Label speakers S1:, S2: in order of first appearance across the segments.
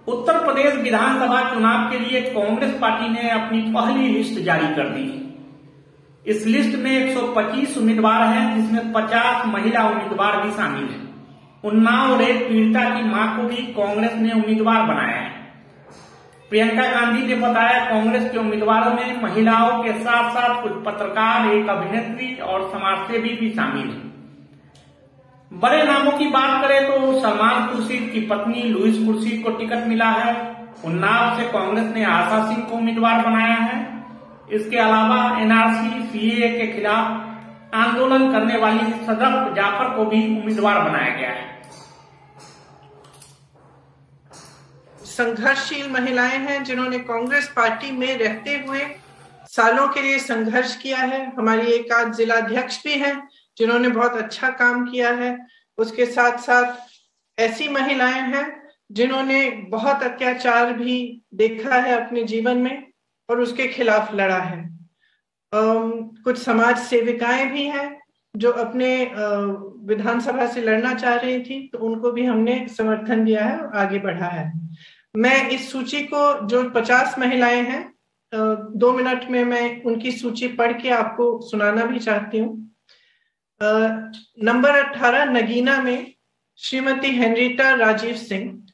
S1: उत्तर प्रदेश विधानसभा चुनाव के लिए कांग्रेस पार्टी ने अपनी पहली लिस्ट जारी कर दी। इस लिस्ट में 125 उम्मीदवार हैं, जिसमें 50 महिला उम्मीदवार भी शामिल हैं। उन्नाव रेप पीड़िता की मां को भी कांग्रेस ने उम्मीदवार बनाया है। प्रियंका गांधी ने बताया, कांग्रेस के उम्मीदवारों में महिलाओं के साथ साथ कुछ पत्रकार, एक अभिनेत्री और समाजसेवी भी शामिल हैं। बड़े नामों की बात करें तो सलमान खुर्शीद की पत्नी लुईस खुर्शीद को टिकट मिला है। उन्नाव से कांग्रेस ने आशा सिंह को उम्मीदवार बनाया है। इसके अलावा एनआरसी, सीएए के खिलाफ आंदोलन करने वाली सदफ जाफर को भी उम्मीदवार बनाया गया है।
S2: संघर्षशील महिलाएं हैं जिन्होंने कांग्रेस पार्टी में रहते हुए सालों के लिए संघर्ष किया है। हमारी एक आध जिला अध्यक्ष भी हैं जिन्होंने बहुत अच्छा काम किया है। उसके साथ साथ ऐसी महिलाएं हैं जिन्होंने बहुत अत्याचार भी देखा है अपने जीवन में और उसके खिलाफ लड़ा है। कुछ समाज सेविकाएं भी हैं जो अपने विधानसभा से लड़ना चाह रही थी, तो उनको भी हमने समर्थन दिया है और आगे बढ़ा है। मैं इस सूची को, जो 50 महिलाएं हैं, 2 मिनट में मैं उनकी सूची पढ़ के आपको सुनाना भी चाहती हूँ। नंबर 18 नगीना में श्रीमती हेनरीटा राजीव सिंह।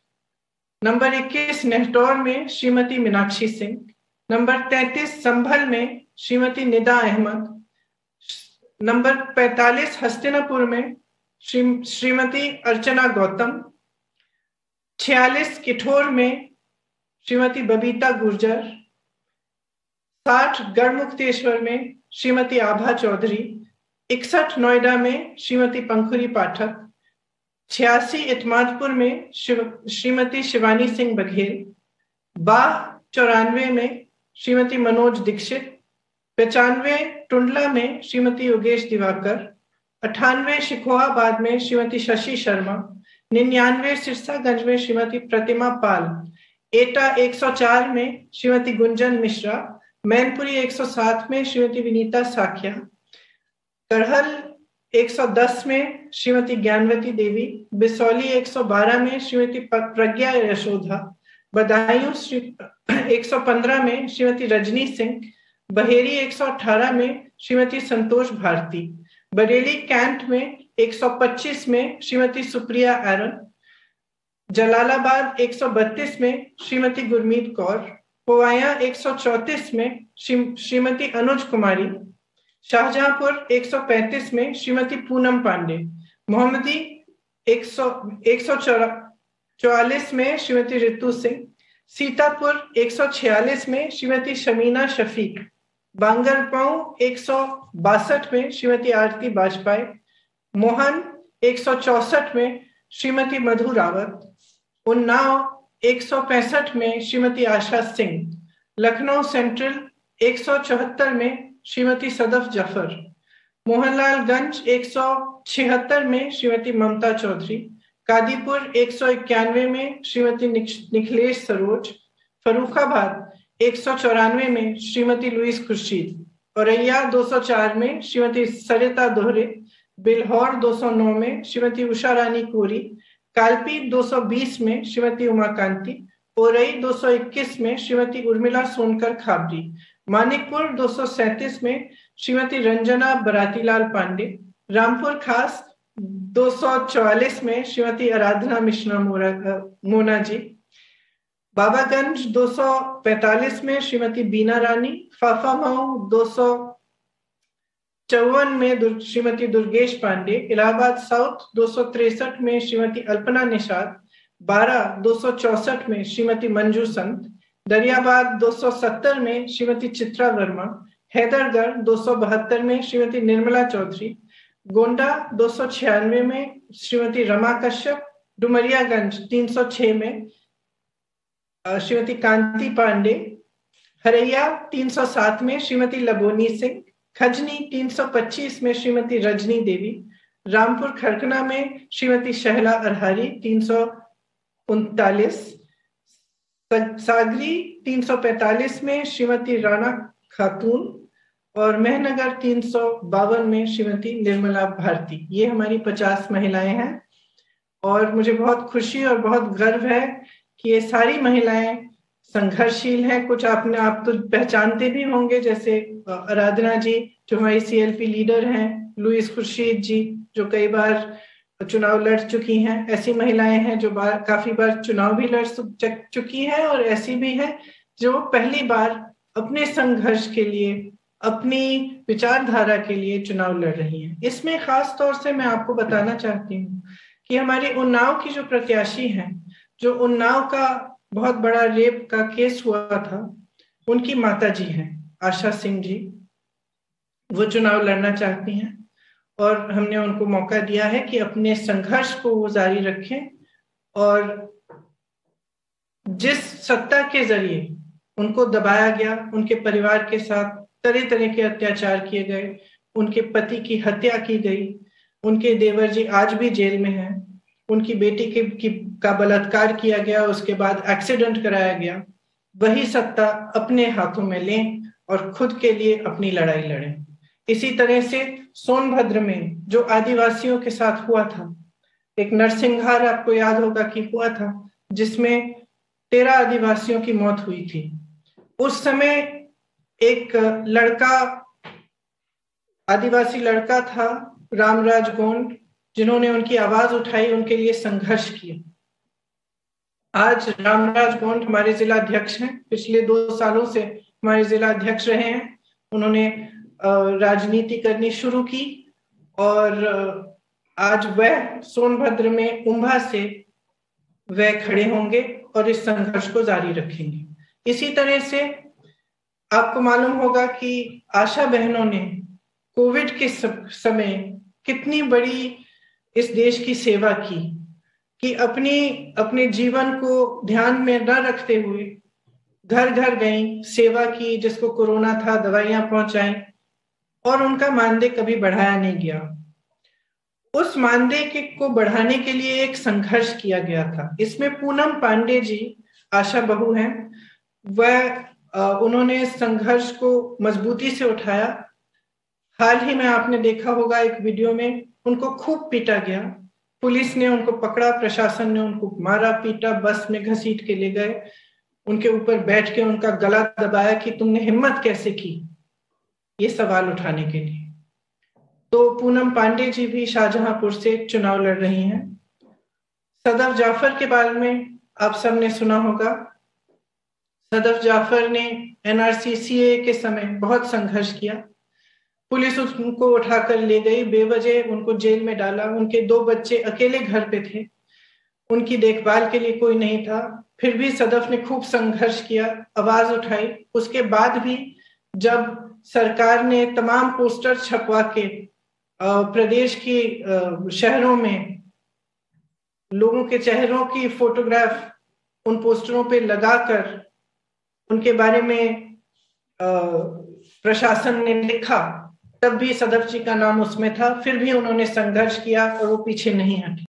S2: नंबर 21 नेहटौर में श्रीमती मीनाक्षी सिंह। नंबर 33 संभल में श्रीमती निदा अहमद। नंबर 45 हस्तिनापुर में श्रीमती अर्चना गौतम। 46 किठौर में श्रीमती बबीता गुर्जर। 60 गढ़मुक्तेश्वर में श्रीमती आभा चौधरी। 61 नोएडा में श्रीमती पंखुरी पाठक। 86 इतमादपुर में श्रीमती शिवानी सिंह बघेल। 94 में श्रीमती मनोज दीक्षित। 95 टुंडला में श्रीमती योगेश दिवाकर। 98 शिकोहाबाद में श्रीमती शशि शर्मा। 99 सिरसागंज में श्रीमती प्रतिमा पाल। एटा 104 में श्रीमती गुंजन मिश्रा। मैनपुरी 107 में श्रीमती विनीता साखिया। करहल 110 में श्रीमती ज्ञानवती देवी। बिसौली 112 में श्रीमती प्रज्ञा यशोधा। बदायूं 115 में श्रीमती रजनी सिंह। बहेरी 118 में श्रीमती संतोष भारती। बरेली कैंट में 125 में श्रीमती सुप्रिया एरन। जलालाबाद 132 में श्रीमती गुरमीत कौर। पोवाया 134 में श्रीमती अनुज कुमारी। शाहजहांपुर 135 में श्रीमती पूनम पांडे। मोहम्मदी 144 में श्रीमती रितु सिंह। सीतापुर 146 में श्रीमती शमीना शफीक। बांगरगांव 162 में श्रीमती आरती बाजपेयी। मोहन 164 में श्रीमती मधु रावत। उन्नाव 165 में श्रीमती आशा सिंह। लखनऊ सेंट्रल 174 में श्रीमती सदफ जफर। मोहनलालगंज 176 में श्रीमती ममता चौधरी। कादीपुर 191 में श्रीमती निखिलेश सरोज। फरुखाबाद 194 में श्रीमती लुईस खुर्शीद। औरैया 204 में श्रीमती सरिता दोहरे। बिल्हौर 209 में श्रीमती उषा रानी कोरी। कालपी 220 में श्रीमती उमाकांति। ओरई 221 में श्रीमती उर्मिला सोनकर खाबरी। मानिकपुर 237 में श्रीमती रंजना बरातीलाल पांडे। रामपुर खास 244 में श्रीमती आराधना मिश्रा मोना जी। बाबागंज 245 में श्रीमती बीना रानी। फाफामऊ 254 में श्रीमती दुर्गेश पांडे। इलाहाबाद साउथ 263 में श्रीमती अल्पना निषाद। 264 में श्रीमती मंजू संत। दरियाबाद 270 में श्रीमती चित्रा वर्मा। हैदरगढ़ 272 में श्रीमती निर्मला चौधरी। गोंडा 296 में श्रीमती रमा कश्यप। डुमरियागंज 306 में श्रीमती कांति पांडे। हरैया 307 में श्रीमती लबोनी सिंह। खजनी 325 में श्रीमती रजनी देवी। रामपुर खरकना में श्रीमती शहला अरहारी 339। सागरी 345 में श्रीमती राणा खातून और मेहनगर 352 में श्रीमती निर्मला भारती। ये हमारी 50 महिलाएं हैं और मुझे बहुत खुशी और बहुत गर्व है कि ये सारी महिलाएं संघर्षशील हैं। कुछ आप तो पहचानते भी होंगे, जैसे आराधना जी जो हमारी CLP लीडर हैं, लुइस खुर्शीद जी जो कई बार चुनाव लड़ चुकी हैं। ऐसी महिलाएं हैं जो काफी बार चुनाव भी लड़ चुकी हैं, और ऐसी भी हैं जो पहली बार अपने संघर्ष के लिए, अपनी विचारधारा के लिए चुनाव लड़ रही हैं। इसमें खास तौर से मैं आपको बताना चाहती हूँ कि हमारी उन्नाव की जो प्रत्याशी हैं, जो उन्नाव का बहुत बड़ा रेप का केस हुआ था, उनकी माता जी हैं आशा सिंह जी, वो चुनाव लड़ना चाहती हैं और हमने उनको मौका दिया है कि अपने संघर्ष को वो जारी रखें। और जिस सत्ता के जरिए उनको दबाया गया, उनके परिवार के साथ तरह तरह के अत्याचार किए गए, उनके पति की हत्या की गई, उनके देवर जी आज भी जेल में हैं, उनकी बेटी का बलात्कार किया गया, उसके बाद एक्सीडेंट कराया गया, वही सत्ता अपने हाथों में लें और खुद के लिए अपनी लड़ाई लड़ें। इसी तरह से सोनभद्र में जो आदिवासियों के साथ हुआ था, एक नरसिंहार आपको याद होगा कि हुआ था, जिसमें 13 आदिवासियों की मौत हुई थी। उस समय एक लड़का, आदिवासी लड़का था रामराज गोंड, जिन्होंने उनकी आवाज उठाई, उनके लिए संघर्ष किया। आज रामराज गोंड हमारे जिला अध्यक्ष हैं, पिछले 2 सालों से हमारे जिला अध्यक्ष रहे हैं। उन्होंने राजनीति करनी शुरू की और आज वह सोनभद्र में उम्भा से वह खड़े होंगे और इस संघर्ष को जारी रखेंगे। इसी तरह से आपको मालूम होगा कि आशा बहनों ने कोविड के समय कितनी बड़ी इस देश की सेवा की, कि अपने जीवन को ध्यान में न रखते हुए घर घर गई, सेवा की, जिसको कोरोना था दवाइयां पहुंचाई, और उनका मानदेय कभी बढ़ाया नहीं गया। उस मानदेय को बढ़ाने के लिए एक संघर्ष किया गया था। इसमें पूनम पांडे जी आशा बहू हैं, वह उन्होंने संघर्ष को मजबूती से उठाया। हाल ही में आपने देखा होगा एक वीडियो में उनको खूब पीटा गया, पुलिस ने उनको पकड़ा, प्रशासन ने उनको मारा पीटा, बस में घसीट के ले गए, उनके ऊपर बैठ के उनका गला दबाया कि तुमने हिम्मत कैसे की ये सवाल उठाने के लिए। तो पूनम पांडे जी भी शाहजहांपुर से चुनाव लड़ रही हैं। सदफ जाफर के बारे में आप सबने सुना होगा। सदफ जाफर ने NRC CAA के समय बहुत संघर्ष किया, पुलिस उनको उठाकर ले गई, बेवजह उनको जेल में डाला। उनके 2 बच्चे अकेले घर पे थे, उनकी देखभाल के लिए कोई नहीं था, फिर भी सदफ ने खूब संघर्ष किया, आवाज उठाई। उसके बाद भी जब सरकार ने तमाम पोस्टर छपवा के प्रदेश की शहरों में लोगों के चेहरों की फोटोग्राफ उन पोस्टरों पे लगाकर उनके बारे में प्रशासन ने लिखा, तब भी सदफ जी का नाम उसमें था। फिर भी उन्होंने संघर्ष किया और वो पीछे नहीं हटे।